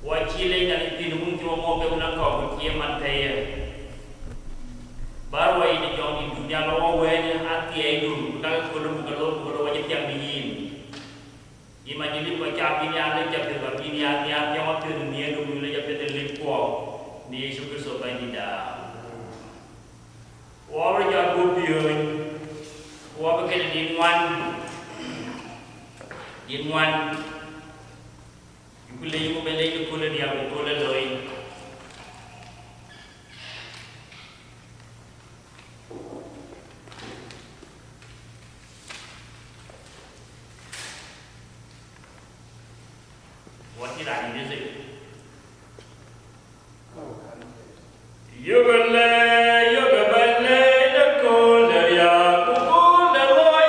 wakilai dan tinumung cuma mau ke unang kau kiamat kaya baru ini jauh di dunia lawa wenya hati itu kalau kalau wajib yang dingin imajini baca ini ada jadi begini hati waktu dunia dulu jadi terlimpah di Yesus Kristus tidak orang jago bion orang bekerja dinuan kulai ko belai ko kulai dia ko kulai loi wati lagi dia sih yo belai dak kulai ya ko kulai loi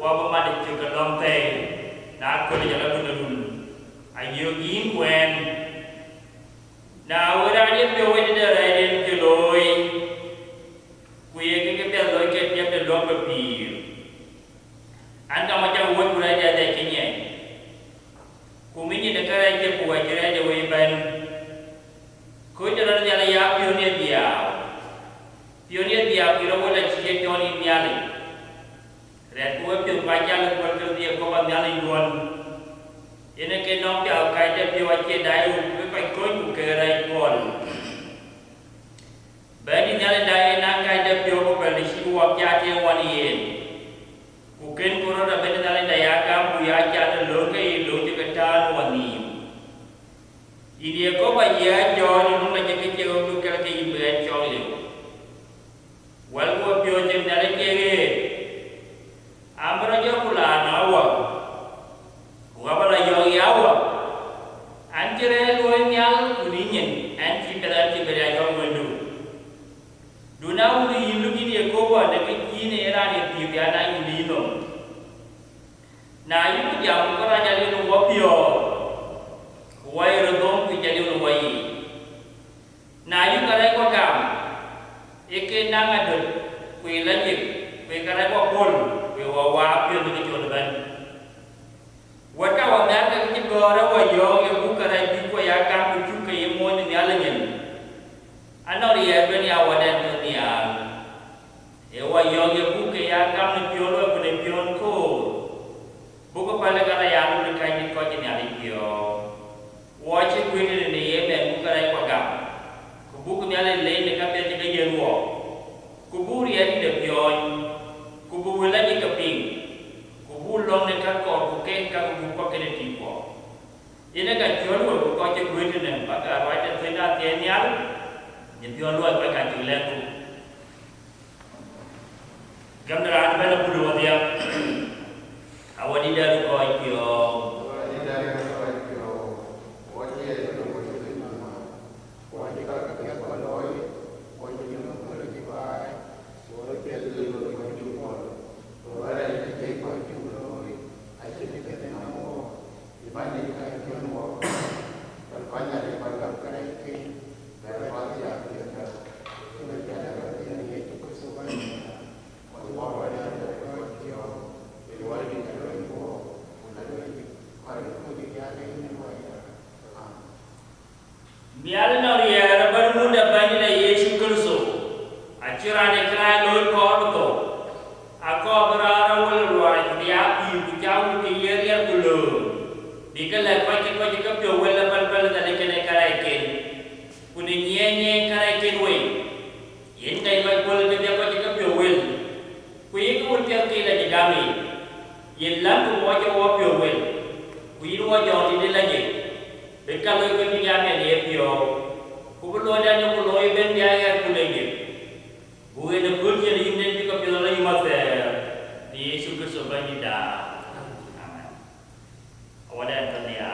wa ba ma de ke long te na ko le jala dun ayo gin wen na ora ni pe we de ra den ke loi ku ye ke pe loi ke pe lo pe pi anda ma ja wo ku ra ja de ke nye ku mi ni de ka ra ke ku wa je ra de we ban ko je ra ja la ya pioneer dia ki ro la chi ye to ni nya le re ku pe ba ja le ko ke dia ko ba nya le yuan ene ke no ke au kai de pe wa che dai u pe pa ko ku ke ra ko ba ni nya le dai na kai de pe ko pe li shi wa kya te wa ni ye ku ken ko ro da be nya le dai ya ka bu ya cha de lo ke lo che ka ta wa ni ini ko ba ya jo ni no la ke ke ko ke ke i be cho le wal ko pyo je na le ke ge amra jo kula na wa wa ba la yo ya wa an je re lo nyal ku ni nyen an ti be ya yo mo du na u ni lu ki ni ko ba de ke ki ne ra ni pi ya na ni no na yu ku ya ko ra ja le no wa pyo wai ro dong ku ja le no wai na yu ka re ko kam eke na nga do ku la ni ku ka re ko pol ku wa pyo ni jo ban wa ka wa na ka ki go ra wa yo ye ku ka ra bi ko ya ka ku chu ke ye mo ni ya le nyen ano ri ya ben ya wa den ni ya e wa yo ye ku ke ya ka ni pyo lo ku ne pyo ko bu ko pa le ka ra ya lu ka ni ko ni ya ri pyo wa che ku ni ye ben ku ka ra ko ga ku bu ku ni ya le ni ka pe ni ye wo ku bu ri ya ni de pyo ku bu la ni ka ping ku bu long ne ka ko ku ke ka ku ko ke ni ti ko ina ka jo lo ku ko che ku ni ba ka ra ta te na te ni al ni pyo lo ka ka ti le ku gam ra an ba na bu lo dia awani da ko pyo Mial na riya bar mu da bani la Yesu Kristo achira ne kra lo ko to ako brara wal wa dia pi ku jau ke yer ya kulo dikala pa ke ka pyo wala bal da ne kene kara ke kuni nye kara ke we yen dai ba kol ke dia pa ke pyo wel ku ye ku te ke la jigami yen lam ku wa ke wa pyo wel ku yi wa jo ni la je kalau ke dia me le pyo ku lo da no ku lo ben dia ya ku le ye bu ne ku je ni ne ke pyo la yi ma se ni Yesu ke so ba ni da amen awada ta ne ya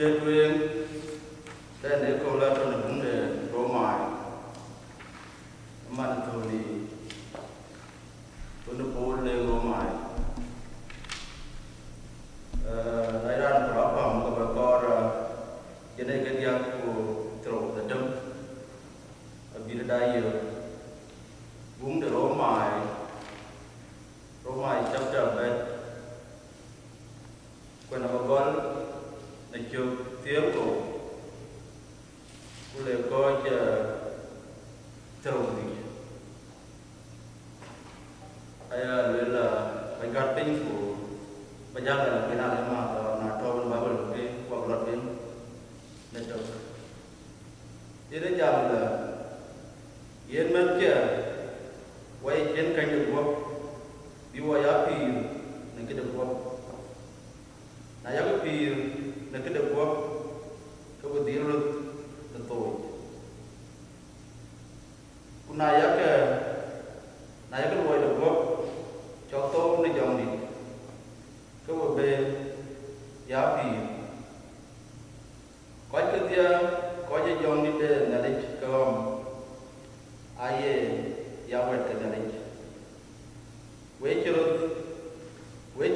Chưa quyền đây để cô la cho nó cũng để đổ mài mà thôi đi tôi nó bố lên đổ mài đại ra nó có phòng của bà con rồi cho nên cái việc của trộn là trống ở bên đây giờ cũng để đổ mài chấp trở về còn là bà con là chưa tiếng của cô lấy coi chờ trộn gì hay là bánh gà tinh của bây giờ là cái nào để mà nó cho mình bảo vệ cái hoặc luật đến nên đâu thế đến giờ là yên mất chưa quay trên kênh được không đi qua giá phi nên cái được không là giá cái phi nên cái được không cái vấn đề luôn là tội cũng này giá cái loại được không cho tôm nó dòng đi cái vấn đề giá phi có cái dia có cái dòng đi để là để cầm ai giá vật cái này với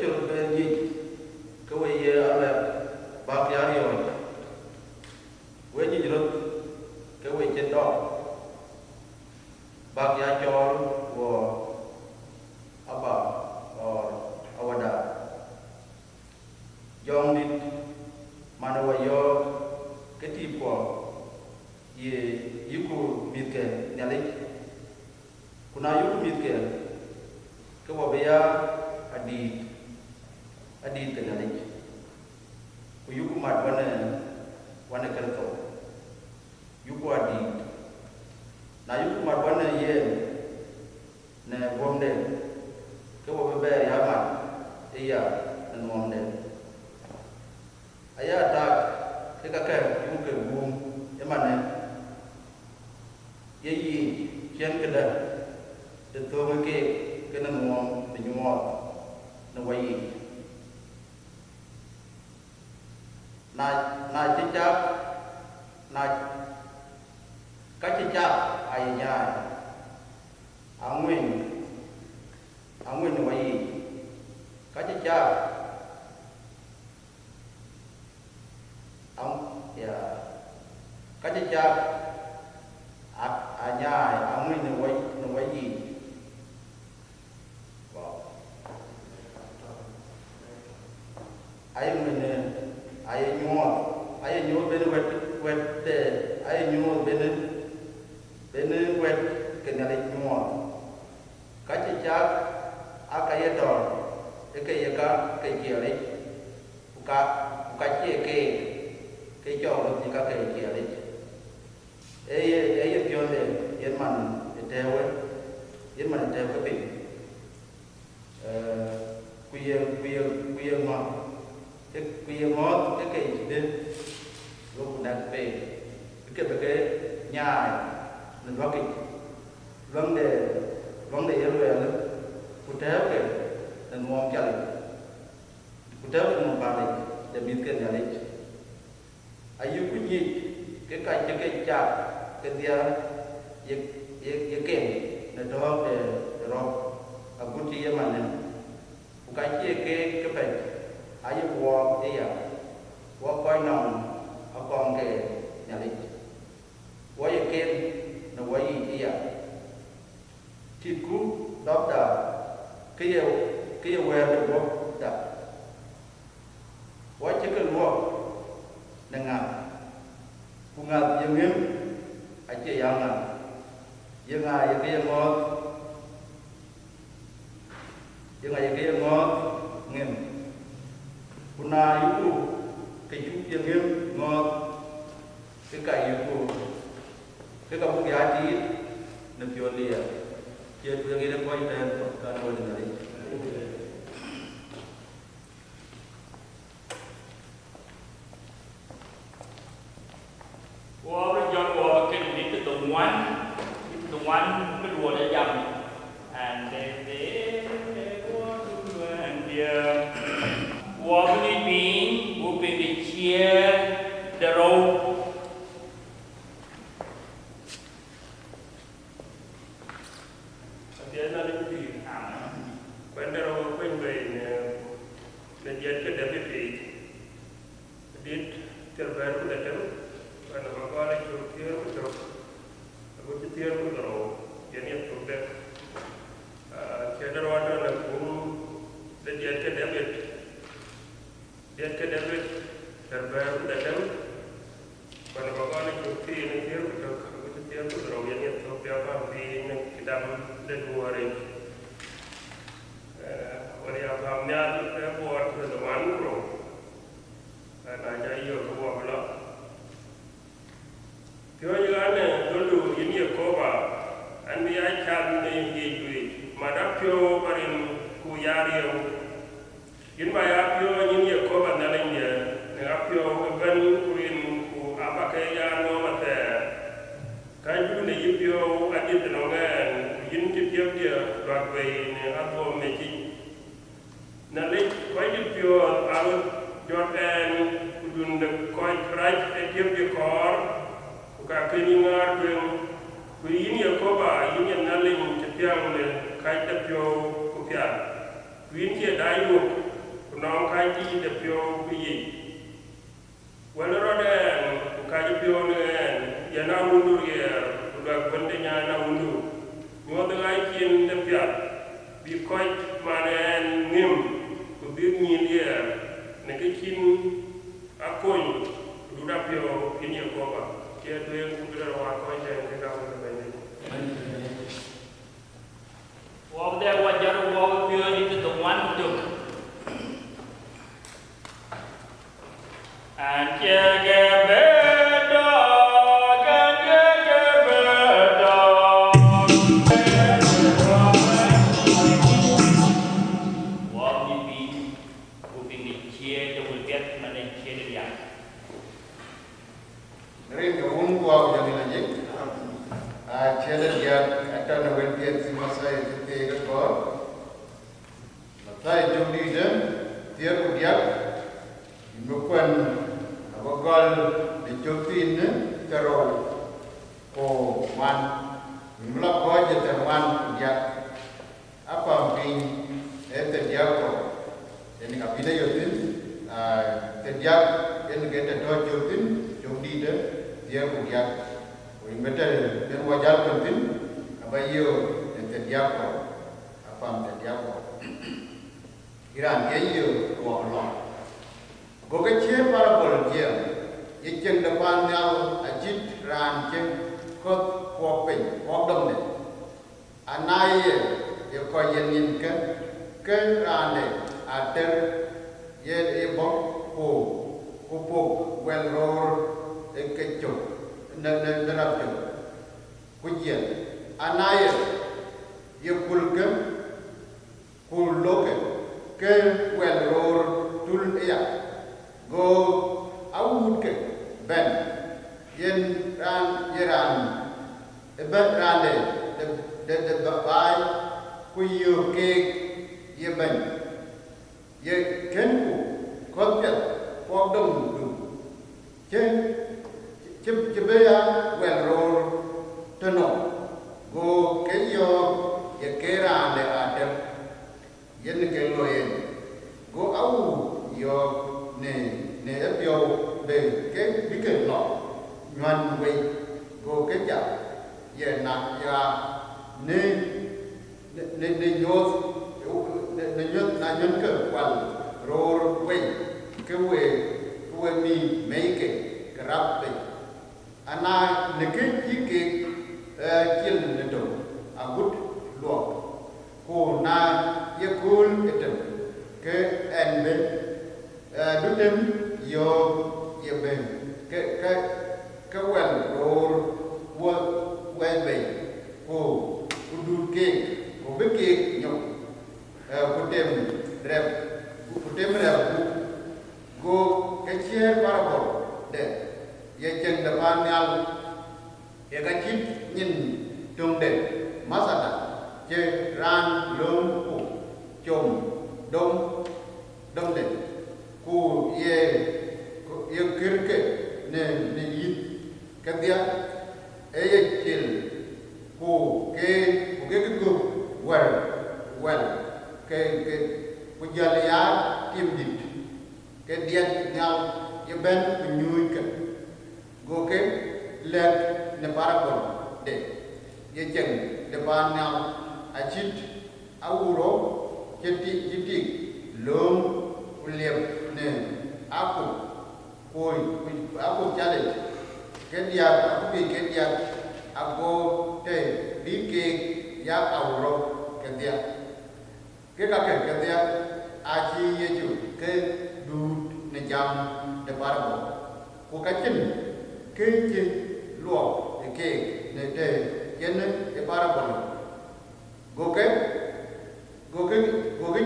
chỗ bên gì cái vậy là bác giá nhiều với như rồi cái vậy trên đó bác giá cho của apa awada dòng đi mana wayo cái tipo ye yuku mitke nyalik kuna yuku mitke cái wabaya adi ke nyalik ku yuku mat wana kerto yuku adi na yuku mat wana ye ne bomde cái wabaya ya mat iya nan bomde aya ta cái yuku ke bum emane ye yi chen kada de to cái nó ngon thì ngon nó quay na chỉ chấp na cái chỉ chấp ai nhai ông nguyên nó quay cái chỉ chấp ông cái chỉ chấp ai nhai ông nguyên nó quay gì ai nhuột bên quẹt để ai nhuột bên quẹt cái này nhuột cái chỉ chắc cái đó cái kia đấy cái cái cho được thì cái kia đấy ấy cho để yên mình theo cái bình quy ngót cái đến lúc đặt về cái nhà mình có cái vấn đề về là cụ thể cái là ngon chả cụ thể là ngon ba này để biết cái nhà này ai cũng gì cái chả cái dia kèm để đó để rồi aku chia mà này cái cái phải ai qua đây qua coi nòng ở con cái nhà lịch qua cái kênh nó qua gì đây thịt cú đó là cái quen được không đã qua cái luộc là ngà cũng ngà nhiều miếng ai chơi ăn ngà nhiều ngà nhiều cái ngon nhiều ngà nhiều cái ngon nghiêm kuna yuku cái chút nghiêm ngon cái cày yuku cái cặp bút giá trị được chưa liền chưa tôi nghĩ đến quay tên cả ngôi đình này qua bây giờ qua cái đi cái tụng ngoan cái đùa để dầm and they qua đùa and qua bên bên bị chia dia na ni di quando ero quando ne dia che deve fi dit terbaru da tem quando ma qua le churtier ko aku chutier ko ro yani to de che da wata na ku da dia che deve terbaru da tem quando ma qua le churtier ne tier ko aku chutier ko ro yani to pe apa vi ne kidam de duare wali apa nya de buat ke depan ro na ja yo ko wa la pyo ya ne dolu yini ko ba an bi ai chan ne ye ju ma da pyo barin ku yari yo yin ma ya pyo yini ko ba na le ne ne a pyo ban ku in ku apa ke ya no ma te ka ju ne yi pyo a di de no ngan yin ti pyo dia ba be ne a to me ji na le ko yi pyo a Jordan kudun de koy kraj e tiep de kor ka keni ngar ben ku yin ya ko ba yin ya nalin te piang le kai de pyo ku pya ku yin ke dayu ku non kai di de pyo ku yi wala roden ku kai de pyo ne ya na mundu ye ku da konde nya na mundu mo de ai kin de pya bi koy manen nim ku bi ni ye ne ke kin akoy du da pyo ini ko ba ke do en ku da wa ko je ke ga ko da ni wa de wa jar wa pyo ni to one to and ke ge be da ke ge be da wa ni bi ku bi ni che de will get man en che de ya Rin ko un ko jadi lagi. Chele dia ata na wen dia simasai te ko. Matai jodi je dia ko dia bukan abogol di jotin karo ko man mula ko je terman dia apa pin te dia ko ini kapida yotin te dia en gete do jotin jodi de dia ko dia ko metal den wajal pentin abayo te dia ko apa te dia ko iran dia yo ko lo ko ke che para bol dia ye chen depan nyal ajit ran chen ko ko pen ko dom ne anai ye ko yen ke ran ne ater ye e bo ko wel ror e ke cho na rap cho ku ye anai ye kulke ke wel ror tul ya go awut ke ben yen ran yeran e ben ran de bai ku yu ke ye ben ye ken ku ko ke ko dum du che be ya wel ror tono go ke yo ye ke ran de adem yen ke lo yen go awu yo ne yo be ke bi ke lo ngan we go ke ja ye na ya ne nyos na nyon ke kwal ror we ke we mi make rap be ana ne ke ke kil ne do agut lo ko na ye kul etem ke enbe dutem yo ye ben ke wel ror wo wel be ko udu ke ko be ke nyo ko tem rep go ke chier parabo de ye chen de pan nyal ye ka chip nyin tung de masada che ran lom ku chom dom de ku ye kirke ne yit ka dia e ye chil ku ke well cái kujalia tim dit cái dia nhau ye ben nyui ke go ke lek ne parabol de ye cheng de ban nhau achit auro chiti lom uliep ne aku koi aku challenge cái dia aku pi cái dia aku te di ke ya auro cái dia cái dia achi ye ju ke du ne jam de parabol ko ka chin ke chi lo ke ne de yen de parabol go ke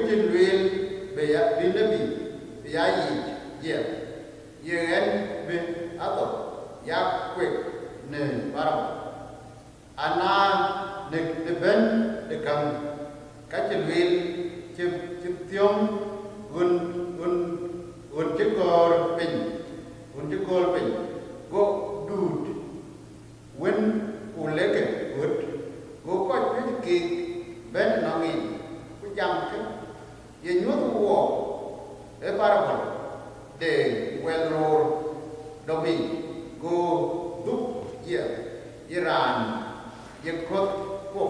chin luel be ya bi ne bi ya ye en be ato ya kwe ne parabol ana ne ben de kam ka chin luel chim tiom un chikor pin go dud when uleke good go ko ki ben nangi ku jam ke ye nyot wo e parabol de welror dobi go du ye iran ye kot ko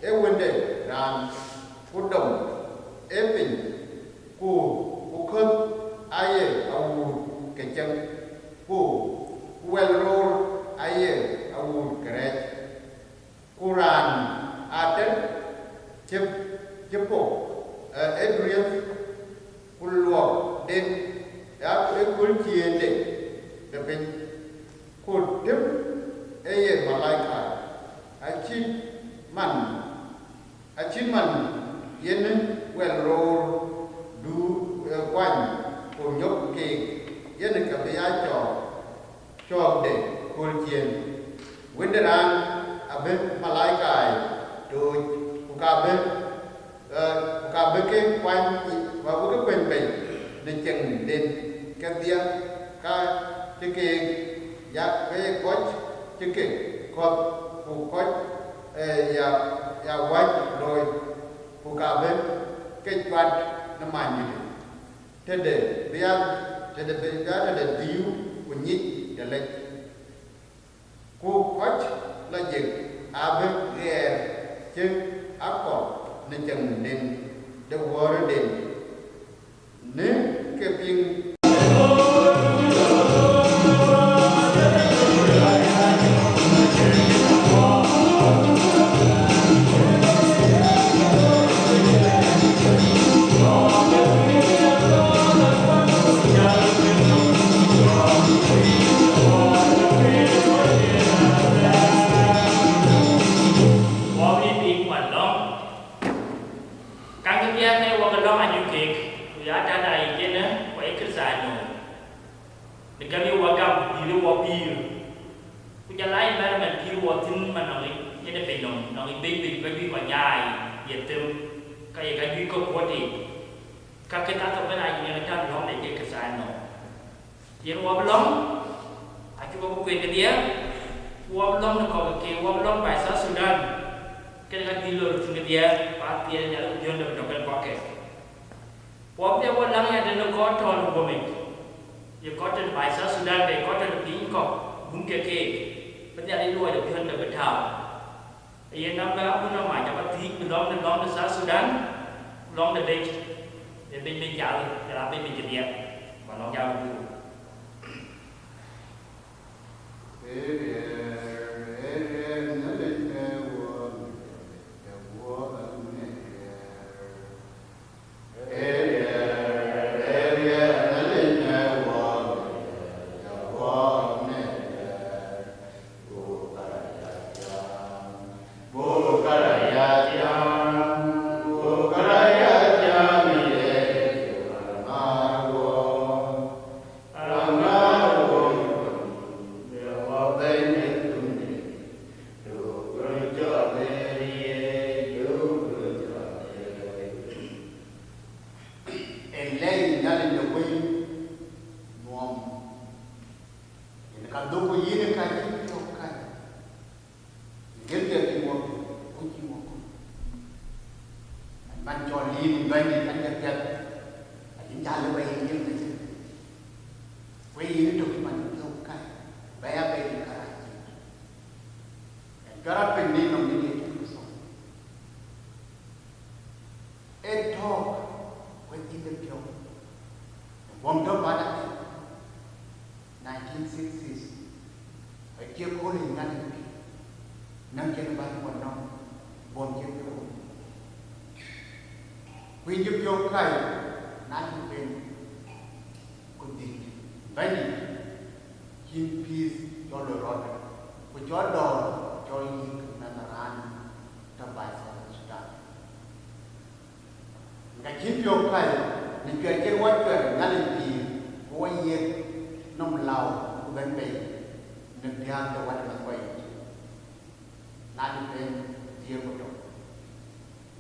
e wende ran ku dom e pin ku khot aye au ke chang ku welror aye au kret Quran aten chepo edriel kullo den ya kul tiende de ben kul dem aye malaika achin man yen welror du quan của nhóc kì dân được cảm thấy ai cho để khuôn chiên vấn đề là ở bên Malaikai rồi của cả bên cái quan và của cái quyền bình nên chừng đến cái tiếng cái kì giá cái coach cái kì của coach ya quanh rồi của cả bên cái quan nó mạnh như thế thế để bây giờ để view của nhị để lên cô coach là gì bên nghe chứ áp còn nên chừng nên the word đến nếu cái phim Amen. nhìn bên thì anh nhận nhận chúng ta lưu ý những cái gì quay ini tu man yokai baya be karachi gara pendi no ni tu so e talk with in the pure wong do bada 1960s ai kia ko ni ngan ni nang ken ba ko no bon ken ko wi ju yokai na tu pen ko di Bani, in peace, your Lord, with your door, joining Nanaran, the vice of Sudan. I keep your quiet, and you get what you're not in 1 year, no loud, when they, the beyond the one way. Not even dear Wodo.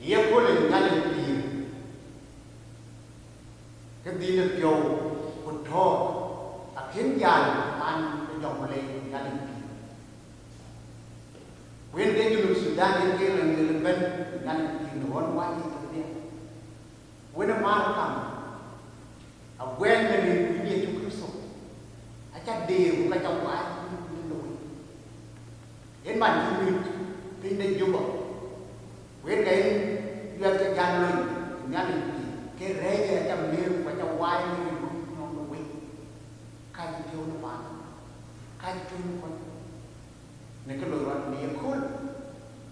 Dear Pulling, not in peace. The deal of Joe would talk. Khiến dài man cái dòng lên gia đình nguyên cái du lịch Sudan đến kia là người bên gia đình thì nó quá gì thực tế nguyên nó mang cầm ở quen là người quý vị trong Christ ở chắc đều là trong quá lối đến bản thân mình tin đến du bậc nguyên cái việc cái gia đình cái rễ ở trong miệng và trong quai mình kai tiêu nó bán kai tiêu nó còn nên cái lời nói này khôn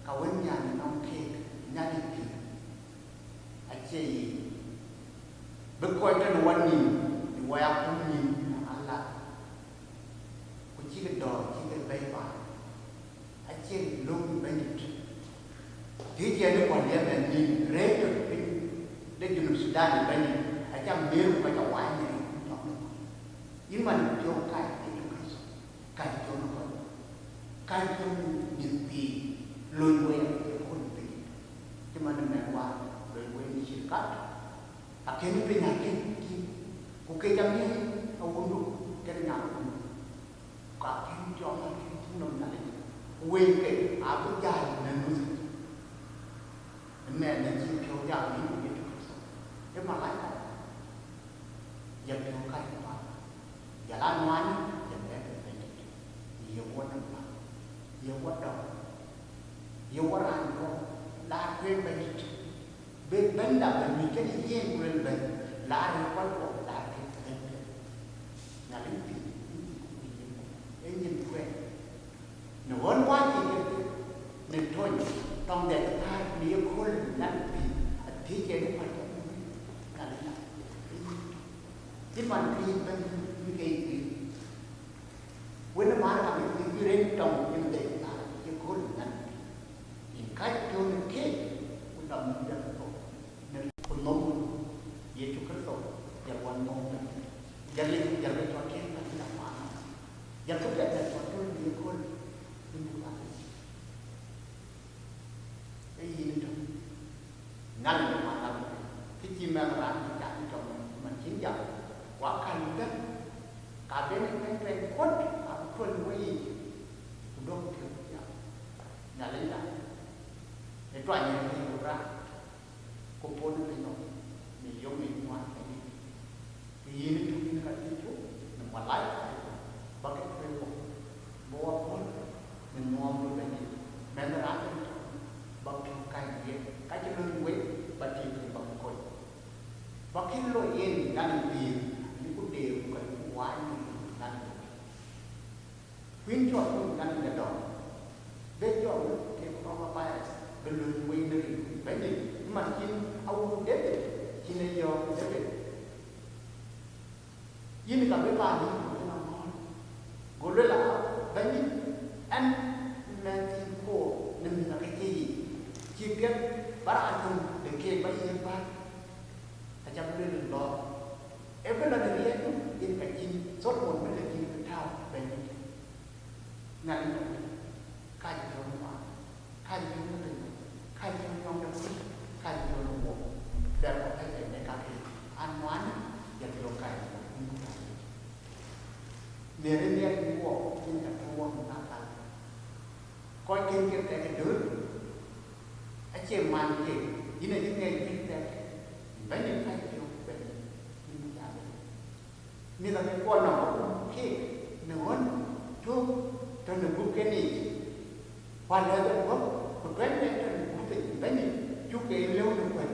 cả vấn nhà nó kê nhà đi kì anh chị bước coi cái nó ăn nhìn thì quay áo cũng nhìn ăn lại cũng chỉ cái đò chỉ cái bay vào anh chị luôn bay đi thì chị nó còn đem là nhìn rét rồi đến dùng Sudan thì bay đi anh chăm miêu phải cho quái này nhưng mà cho cái Christ cái cho nó còn cái cho những gì lôi quay cái con tình nhưng mà nó mẹ qua lôi quay như chỉ cắt à cái nó bên nhà cái cũng cái trong như ông cũng đúng cái nhà cũng cả cái cho nó cái chúng nó là quên cái áo bước dài nên nó mẹ nên chỉ theo giáo lý của Chúa Christ cái mà lại dập theo cái jalan mana jangan terpencil. Ia buat apa? Ia buat apa? Ia buat apa? Dah kuen banyak. Benda bermikir yang kuen banyak. Lari kuat kuat lari terpencil. Nalimpi. Ingin kuen. Nuan wajib itu. Nentuan. Tong dia tak dia kul nalimpi. Hati jadi macam ni. Nalimpi. Di mana kita cái với nó mang lại những cái đến trong kinh tế ta chứ có được năng những cái cho nên cái cũng đồng dân tổ nên con mong về cho cái tổ và quan mong dân lên cho cái là mà dân có thể là cho cái gì con nhưng mà cái gì nữa ngăn được mà làm cái chim mang lại cái trong mình chiến đấu quá khăn đất cả bên cái quất ở khuôn quay đông thiếu nhà lấy lại để tòa nhà thì được ra cô bố nó lấy nó mình yêu mình ngoan cái gì nó chung là cái chút mình mà lại bằng cái quyền của bố con mình ngon luôn cái gì mẹ nó ra cái bằng cái gì cái cho nên quên và chỉ bằng cội và khi lỗi yên đang tìm những cái điều cần quá khuyến cho những ngành nhà đó để cho cái con ba bên lưng quên đi mấy gì mà chỉ ông đến chỉ nên do đến nhưng mà cái bà đi cũng là ngon gọi là mấy gì anh men tin cô nên là cái gì chi biết bà ăn không để kia mấy em ba trong cái đường đó em biết là để biết nhưng phải chi sốt một mới là chi cái thao về ngành khai cho nó khai cho nó được khai cho nó trong khai cho nó một để có thể để cả cái ăn hoán và điều cải để đến đây của những cái thua của ta ta coi kinh cái đứa anh chị màn gì như này những ngày kinh tế Bánh những thay kiểu bệnh như nhà mình. Nên là cái con nào cũng khi nữa chú cho nên cũng cái này hoàn lại được không? Một bánh này cho nên cũng phải bánh này chú cái lâu được vậy.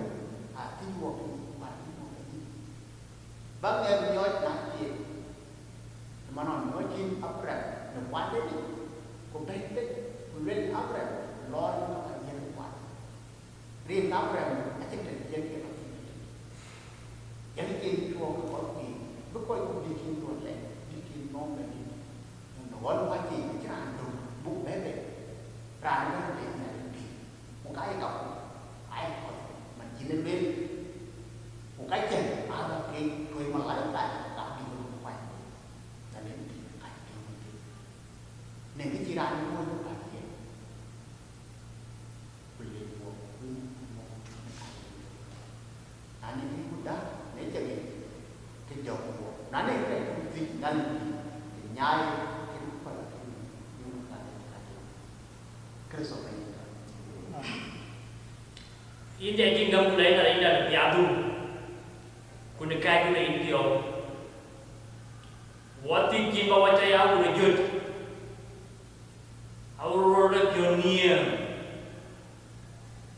Thì buộc mà đi buộc đi. Bác em nhớ nặng chuyện mà nó nói chim ấp rạch nó quá đấy đi. Cũng thấy đấy, cũng lên ấp rạch lo nó phải nhân quá. Riêng ấp rạch nó chắc là dân cái đó. Dân cái chua cái có gì, lúc coi cũng đi chim tuần lệ, đi chim ngon là đi. Nó nói nó phải gì chứ ăn đủ, bụng bé bé. Ra nó để nhà đi. Một cái đọc, ai hỏi, mình chỉ nên biết. Một cái chân, là cái người mà lấy lại, tạo đi một khoảnh. Là nên đi một cái điều một điều. Nên cái chỉ ra những môn của bạn hiện. Vì lý của quý môn nên cái hút đó, nếu cho cái dầu của nó nên cái gì ngân thì nhai cái lúc phải là cái nhưng mà là cơ sở này. Ini yang kita mulai dari dalam piadu, kuna kai kuna India. Waktu kita bawa caya kuna jut, awalnya pionir,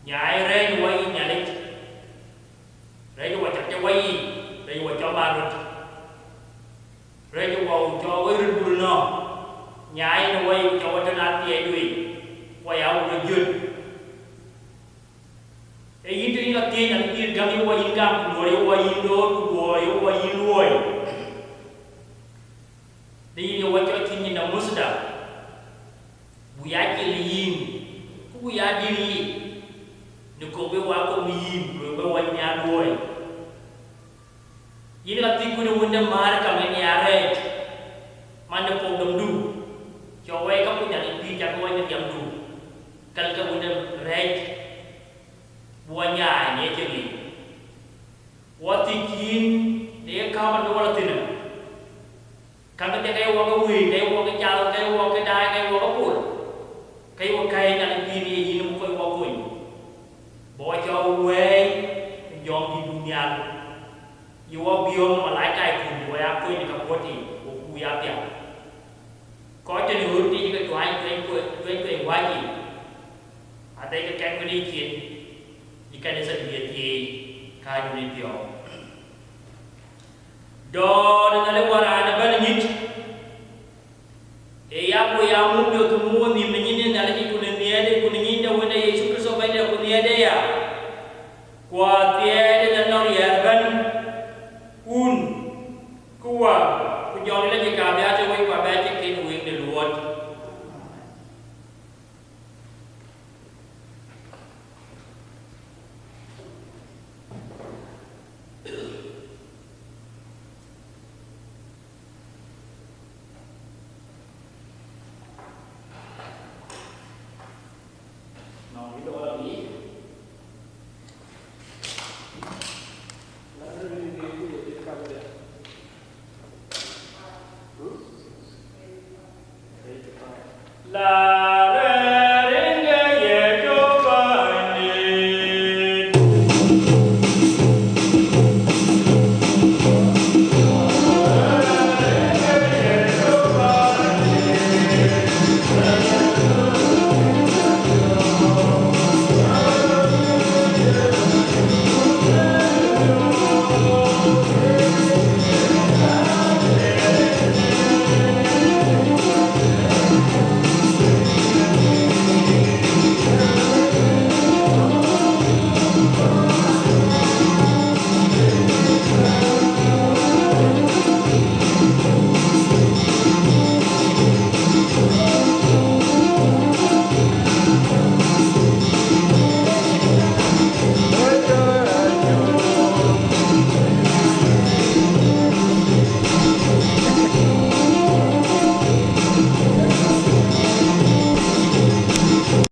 nyai rey wai nyalik, rey wai cakap wai, rey wai coba rut, rey wai rut bulno, nyai wai coba tenati edui, wai awalnya jut. Ini tu ingat dia nak dia kami wajib income, wajib luai. Dia wajib tinggi nama sudah. Buaya keliin, buaya diri. Nuko bewa ko miin, bewa nya luai. Ini nanti kuna wunda mar kami ni arek. Mana pom dum. Cowai kamu punya lebih jago yang du. Kalau kamu wunda rek buanya ni jadi, waktu kin dia kawan dua orang tu, kami tak kaya orang wui, kaya orang kejauh, kaya orang kedai, kaya orang pun, kaya orang kaya nak kin ni ini mukoi orang pun, bawa jauh wei, jom di dunia, iwa biom malaikat pun, bawa apa ni kapoti, buku ya dia, kau jadi hurti juga tuan wajib, ada yang kaya berikin. Ikan desa dia kayu ni dia. Do dengan lewara ada banyak. Ya bu ya mu do tu mu ni menyin na lagi kun ni ada kun ni dah wena Yesus Kristus baik dah kun ni ada ya. Kuat